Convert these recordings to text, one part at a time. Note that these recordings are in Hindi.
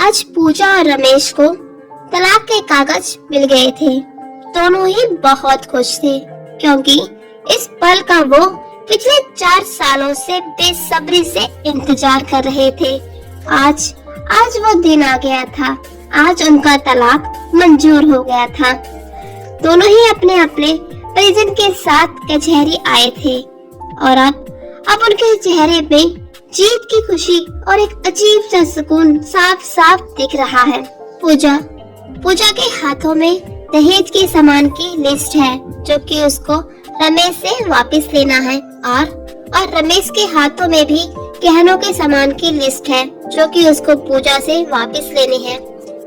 आज पूजा और रमेश को तलाक के कागज मिल गए थे। दोनों ही बहुत खुश थे क्योंकि इस पल का वो पिछले 4 सालों से बेसब्री से इंतजार कर रहे थे। आज वो दिन आ गया था। आज उनका तलाक मंजूर हो गया था। दोनों ही अपने अपने परिजन के साथ कचहरी आए थे और अब उनके चेहरे पे जीत की खुशी और एक अजीब सा सुकून साफ साफ दिख रहा है। पूजा के हाथों में दहेज के सामान की लिस्ट है जो कि उसको रमेश से वापस लेना है और रमेश के हाथों में भी गहनों के सामान की लिस्ट है जो कि उसको पूजा से वापस लेनी है।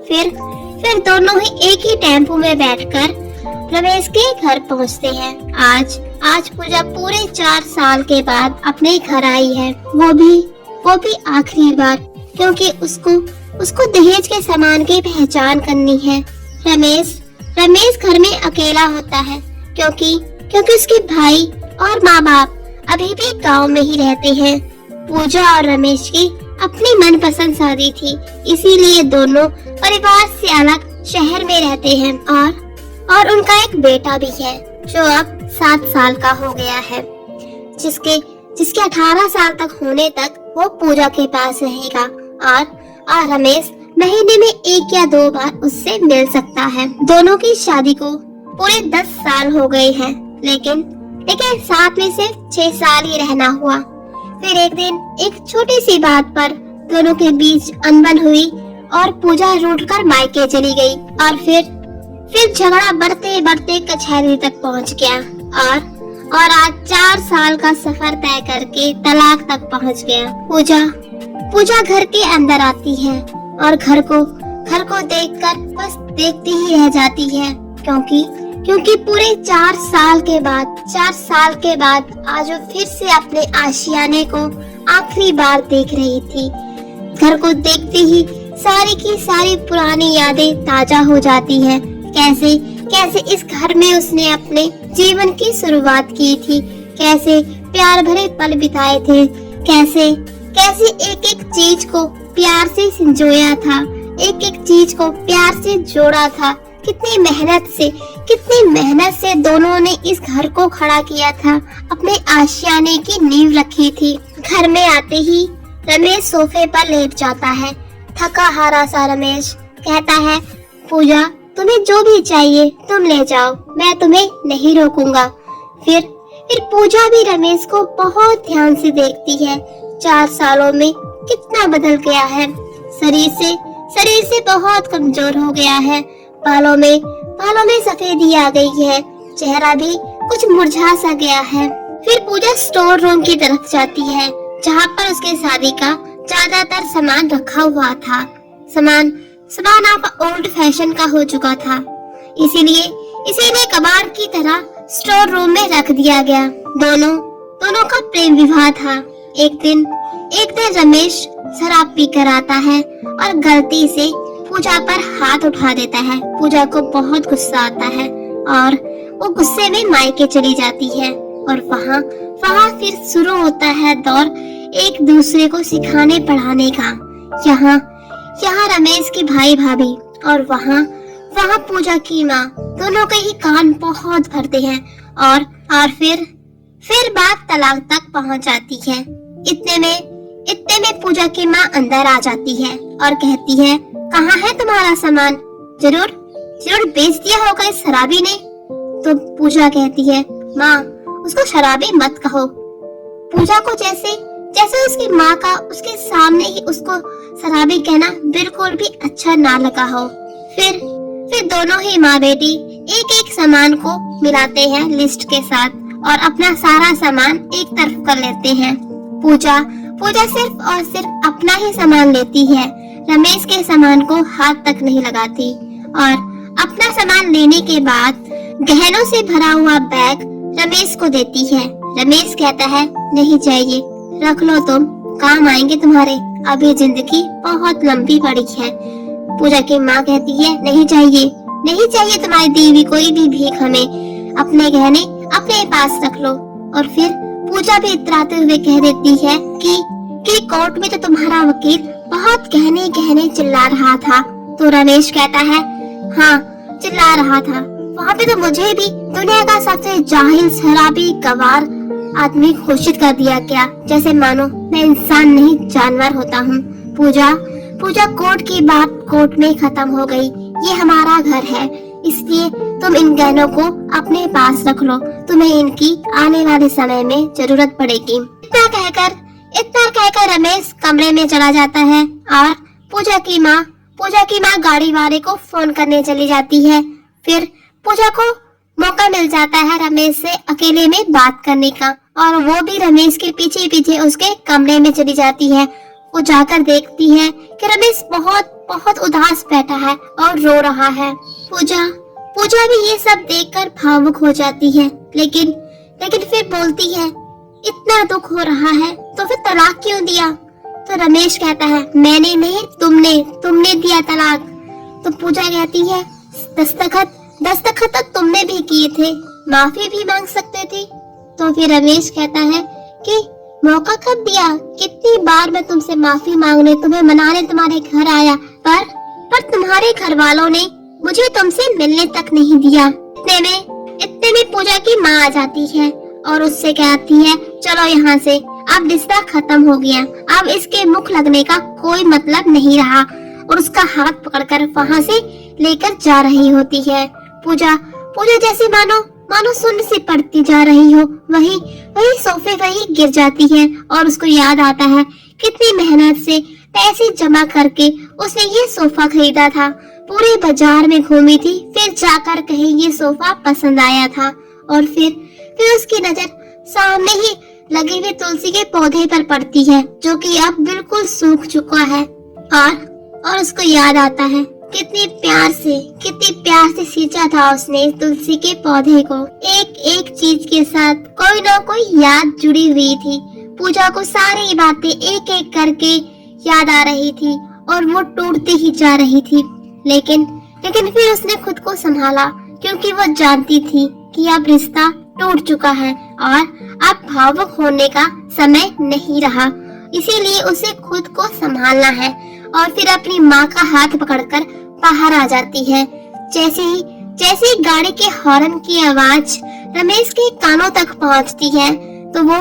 फिर दोनों ही एक ही टेम्पो में बैठकर रमेश के घर पहुंचते हैं। आज पूजा पूरे 4 साल के बाद अपने घर आई है, वो भी आखिरी बार, क्योंकि उसको दहेज के सामान की पहचान करनी है। रमेश घर में अकेला होता है क्योंकि उसके भाई और माँ बाप अभी भी गांव में ही रहते हैं। पूजा और रमेश की अपनी मनपसंद शादी थी, इसीलिए दोनों परिवार से अलग शहर में रहते हैं और उनका एक बेटा भी है जो अब 7 साल का हो गया है, जिसके 18 साल तक होने तक वो पूजा के पास रहेगा और रमेश महीने में 1 या 2 बार उससे मिल सकता है। दोनों की शादी को पूरे 10 साल हो गए हैं, लेकिन साथ में सिर्फ 6 साल ही रहना हुआ। फिर एक दिन एक छोटी सी बात पर दोनों के बीच अनबन हुई और पूजा रूठकर मायके चली गई और फिर झगड़ा बढ़ते कचहरी तक पहुंच गया और आज 4 साल का सफर तय करके तलाक तक पहुंच गया। पूजा घर के अंदर आती है और घर को देखकर बस देखती ही रह जाती है क्योंकि पूरे 4 साल के बाद आज वो फिर से अपने आशियाने को आखिरी बार देख रही थी। घर को देखते ही सारी की सारी पुरानी यादें ताजा हो जाती हैं। कैसे इस घर में उसने अपने जीवन की शुरुआत की थी, कैसे प्यार भरे पल बिताए थे, कैसे एक चीज को प्यार से संजोया था, एक चीज को प्यार से जोड़ा था। कितनी मेहनत से दोनों ने इस घर को खड़ा किया था, अपने आशियाने की नींव रखी थी। घर में आते ही रमेश सोफे पर लेट जाता है। थका हारा सा रमेश कहता है, पूजा तुम्हें जो भी चाहिए तुम ले जाओ, मैं तुम्हें नहीं रोकूंगा। फिर पूजा भी रमेश को बहुत ध्यान से देखती है। 4 सालों में कितना बदल गया है। शरीर से बहुत कमजोर हो गया है। बालों में सफेदी आ गई है। चेहरा भी कुछ मुरझा सा गया है। फिर पूजा स्टोर रूम की तरफ जाती है जहाँ पर उसके शादी का ज्यादातर सामान रखा हुआ था। सामान अब ओल्ड फैशन का हो चुका था, इसीलिए कबाड़ की तरह स्टोर रूम में रख दिया गया। दोनों का प्रेम विवाह था। एक दिन रमेश शराब पीकर आता है और गलती से पूजा पर हाथ उठा देता है। पूजा को बहुत गुस्सा आता है और वो गुस्से में मायके चली जाती है और वहाँ फिर शुरू होता है दौर एक दूसरे को सिखाने पढ़ाने का। यहाँ रमेश के भाई भाभी और वहाँ पूजा की माँ, दोनों के ही कान बहुत भरते हैं और फिर बात तलाक तक पहुँच जाती है। इतने में पूजा की माँ अंदर आ जाती है और कहती है, कहाँ है तुम्हारा सामान? जरूर बेच दिया होगा इस शराबी ने। तो पूजा कहती है, माँ उसको शराबी मत कहो। पूजा को जैसे उसकी माँ का उसके सामने ही उसको शराबी कहना बिल्कुल भी अच्छा ना लगा हो। फिर दोनों ही माँ बेटी एक सामान को मिलाते हैं लिस्ट के साथ और अपना सारा सामान एक तरफ कर लेते हैं। पूजा सिर्फ और सिर्फ अपना ही सामान लेती है, रमेश के सामान को हाथ तक नहीं लगाती और अपना सामान लेने के बाद गहनों से भरा हुआ बैग रमेश को देती है। रमेश कहता है, नहीं चाहिए, रख लो, तुम काम आएंगे तुम्हारे, अभी जिंदगी बहुत लंबी पड़ी है। पूजा की माँ कहती है, नहीं चाहिए तुम्हारी दी हुई कोई भी भीख, हमें अपने गहने अपने पास रख लो। और फिर पूजा भी इतराते हुए कह देती है कि कोर्ट में तो तुम्हारा वकील बहुत गहने गहने चिल्ला रहा था। तो रमेश कहता है, हाँ चिल्ला रहा था। वहाँ पे तो मुझे भी दुनिया का सबसे जाहिल, शराबी, गवार आदमी घोषित कर दिया गया, जैसे मानो मैं इंसान नहीं जानवर होता हूँ। पूजा कोर्ट की बात कोर्ट में खत्म हो गई। ये हमारा घर है, इसलिए तुम इन गहनों को अपने पास रख लो, तुम्हें इनकी आने वाले समय में जरूरत पड़ेगी। इतना कहकर रमेश कमरे में चला जाता है और पूजा की माँ गाड़ी वाले को फोन करने चली जाती है। फिर पूजा को मौका मिल जाता है रमेश से अकेले में बात करने का, और वो भी रमेश के पीछे पीछे उसके कमरे में चली जाती है। वो जाकर देखती है कि रमेश बहुत उदास बैठा है और रो रहा है। पूजा भी ये सब देखकर भावुक हो जाती है, लेकिन फिर बोलती है, इतना दुख हो रहा है तो फिर तलाक क्यों दिया? तो रमेश कहता है, मैंने नहीं, तुमने दिया तलाक। तो पूजा कहती है, दस्तखत तो तुमने भी किए थे, माफी भी मांग सकते थे। तो फिर रमेश कहता है कि मौका कब दिया? कितनी बार मैं तुमसे माफी मांगने, तुम्हें मनाने तुम्हारे घर आया, पर तुम्हारे घर वालों ने मुझे तुमसे मिलने तक नहीं दिया। इतने में पूजा की माँ आ जाती है और उससे कहती है, चलो यहाँ से, अब रिश्ता खत्म हो गया, अब इसके मुख लगने का कोई मतलब नहीं रहा, और उसका हाथ पकड़कर वहाँ से लेकर जा रही होती है। पूजा जैसे मानो सुन्न से पड़ती जा रही हो, वही सोफे वही गिर जाती है, और उसको याद आता है कितनी मेहनत से पैसे जमा करके उसने ये सोफा खरीदा था, पूरे बाजार में घूमी थी, फिर जाकर कहीं ये सोफा पसंद आया था, और फिर उसकी नजर सामने ही लगे हुए तुलसी के पौधे पर पड़ती है, जो कि अब बिल्कुल सूख चुका है, और उसको याद आता है कितनी प्यार से सींचा था उसने इस तुलसी के पौधे को। एक चीज के साथ कोई ना कोई याद जुड़ी हुई थी। पूजा को सारी बातें एक एक करके याद आ रही थी, और वो टूटती ही जा रही थी, लेकिन फिर उसने खुद को संभाला, क्योंकि वो जानती थी कि अब रिश्ता टूट चुका है और अब भावुक होने का समय नहीं रहा, इसीलिए उसे खुद को संभालना है। और फिर अपनी माँ का हाथ पकड़कर बाहर आ जाती है। जैसे ही गाड़ी के हॉर्न की आवाज रमेश के कानों तक पहुँचती है, तो वो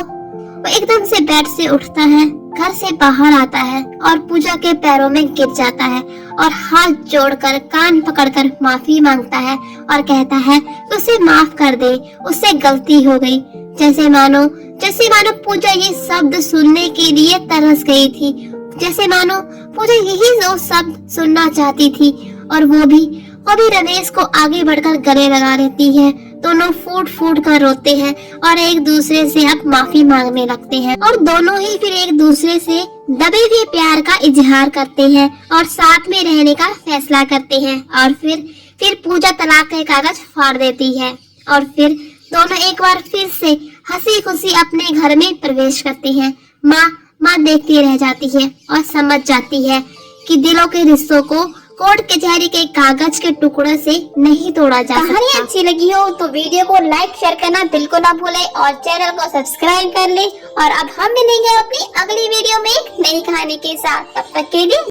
एकदम से बेड से उठता है, घर से बाहर आता है और पूजा के पैरों में गिर जाता है, और हाथ जोड़कर कान पकड़कर माफी मांगता है और कहता है कि उसे माफ कर दे, उससे गलती हो गई। जैसे मानो पूजा ये शब्द सुनने के लिए तरस गई थी, जैसे मानो पूजा यही वो शब्द सुनना चाहती थी, और वो भी रमेश को आगे बढ़कर गले लगा लेती है। दोनों फूट कर रोते हैं और एक दूसरे से अब माफी मांगने लगते हैं, और दोनों ही फिर एक दूसरे से दबे हुए प्यार का इजहार करते हैं और साथ में रहने का फैसला करते हैं। और फिर पूजा तलाक के कागज फाड़ देती है, और फिर दोनों एक बार फिर से हंसी खुशी अपने घर में प्रवेश करते हैं। माँ देखती रह जाती है और समझ जाती है कि दिलों के रिश्तों को कोर्ट कचहरी के कागज के टुकड़े से नहीं तोड़ा जा सकता। कहानी अच्छी लगी हो तो वीडियो को लाइक शेयर करना बिल्कुल ना भूले, और चैनल को सब्सक्राइब कर ले। और अब हम मिलेंगे अपनी अगली वीडियो में एक नई कहानी के साथ, तब तक के लिए